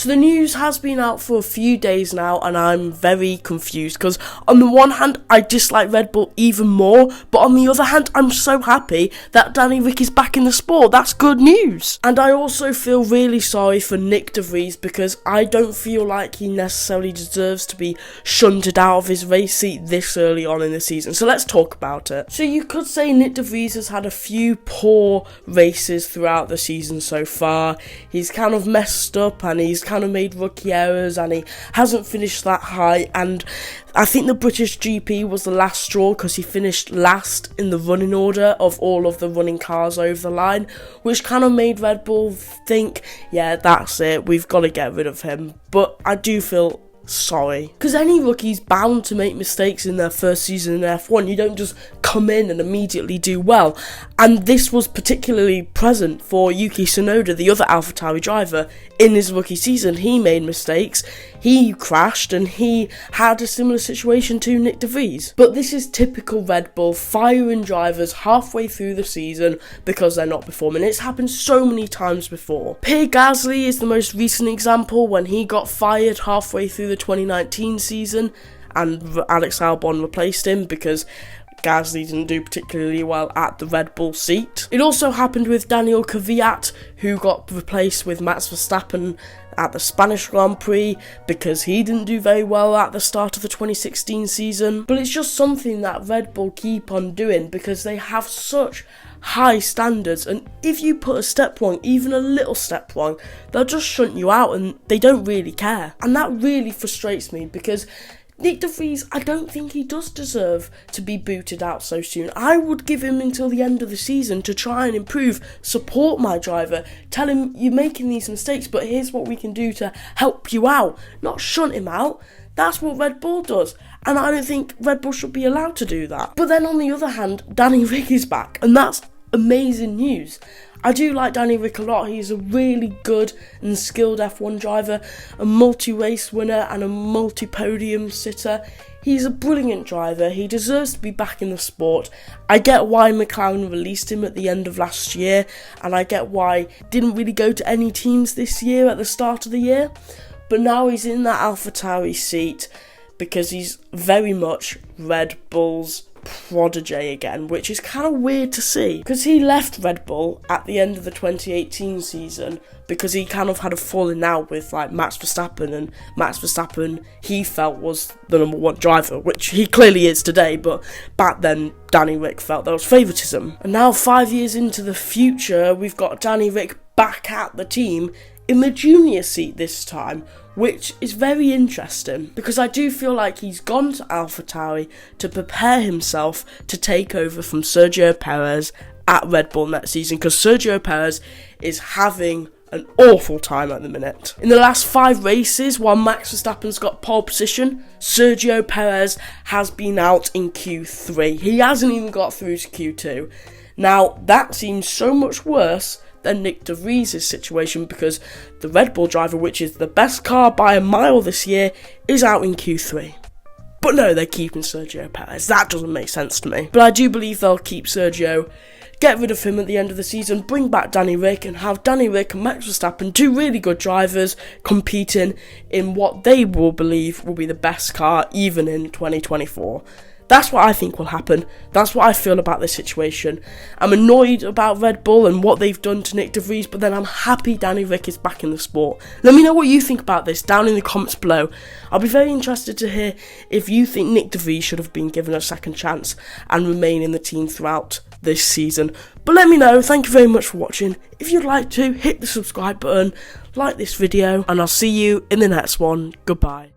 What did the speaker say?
So the news has been out for a few days now, and I'm very confused because on the one hand I dislike Red Bull even more, but on the other hand I'm so happy that Danny Ric is back in the sport. That's good news. And I also feel really sorry for Nyck de Vries because I don't feel like he necessarily deserves to be shunted out of his race seat this early on in the season. So let's talk about it. So you could say Nyck de Vries has had a few poor races throughout the season so far. He's kind of messed up and he's kind of made rookie errors and he hasn't finished that high, and I think the British GP was the last straw because he finished last in the running order of all of the running cars over the line, which kind of made Red Bull think, yeah, that's it, we've got to get rid of him. But I do feel sorry, because any rookie's bound to make mistakes in their first season in F1. You don't just come in and immediately do well, and this was particularly present for Yuki Tsunoda, the other AlphaTauri driver. In his rookie season, he made mistakes, he crashed, and he had a similar situation to Nyck de Vries. But this is typical Red Bull, firing drivers halfway through the season because they're not performing. It's happened so many times before. Pierre Gasly is the most recent example when he got fired halfway through the 2019 season and Alex Albon replaced him because Gasly didn't do particularly well at the Red Bull seat. It also happened with Daniel Kvyat, who got replaced with Max Verstappen at the Spanish Grand Prix because he didn't do very well at the start of the 2016 season. But it's just something that Red Bull keep on doing because they have such high standards, and if you put a step wrong, even a little step wrong, they'll just shunt you out and they don't really care. And that really frustrates me because Nyck de Vries, I don't think he does deserve to be booted out so soon. I would give him until the end of the season to try and improve, support my driver, tell him you're making these mistakes, but here's what we can do to help you out, not shunt him out. That's what Red Bull does, and I don't think Red Bull should be allowed to do that. But then on the other hand, Danny Ric is back, and that's amazing news. I do like Danny Ric a lot. He's a really good and skilled F1 driver, a multi-race winner and a multi-podium sitter. He's a brilliant driver. He deserves to be back in the sport. I get why McLaren released him at the end of last year, and I get why he didn't really go to any teams this year at the start of the year. But now he's in that AlphaTauri seat because he's very much Red Bull's prodigy again, which is kind of weird to see because he left Red Bull at the end of the 2018 season because he kind of had a falling out with like Max Verstappen, and Max Verstappen he felt was the number one driver, which he clearly is today, but back then Danny Ric felt there was favouritism. And now 5 years into the future, we've got Danny Ric back at the team in the junior seat this time, which is very interesting because I do feel like he's gone to AlphaTauri to prepare himself to take over from Sergio Perez at Red Bull next season, because Sergio Perez is having an awful time at the minute. In the last 5 races, while Max Verstappen's got pole position, Sergio Perez has been out in Q3. He hasn't even got through to Q2. Now, that seems so much worse than Nyck de Vries' situation because the Red Bull driver, which is the best car by a mile this year, is out in Q3. But no, they're keeping Sergio Perez. That doesn't make sense to me. But I do believe they'll keep Sergio, get rid of him at the end of the season, bring back Danny Ric, and have Danny Ric and Max Verstappen, 2 really good drivers, competing in what they will believe will be the best car even in 2024. That's what I think will happen. That's what I feel about this situation. I'm annoyed about Red Bull and what they've done to Nyck de Vries, but then I'm happy Danny Ric is back in the sport. Let me know what you think about this down in the comments below. I'll be very interested to hear if you think Nyck de Vries should have been given a second chance and remain in the team throughout this season. But let me know. Thank you very much for watching. If you'd like to, hit the subscribe button, like this video, and I'll see you in the next one. Goodbye.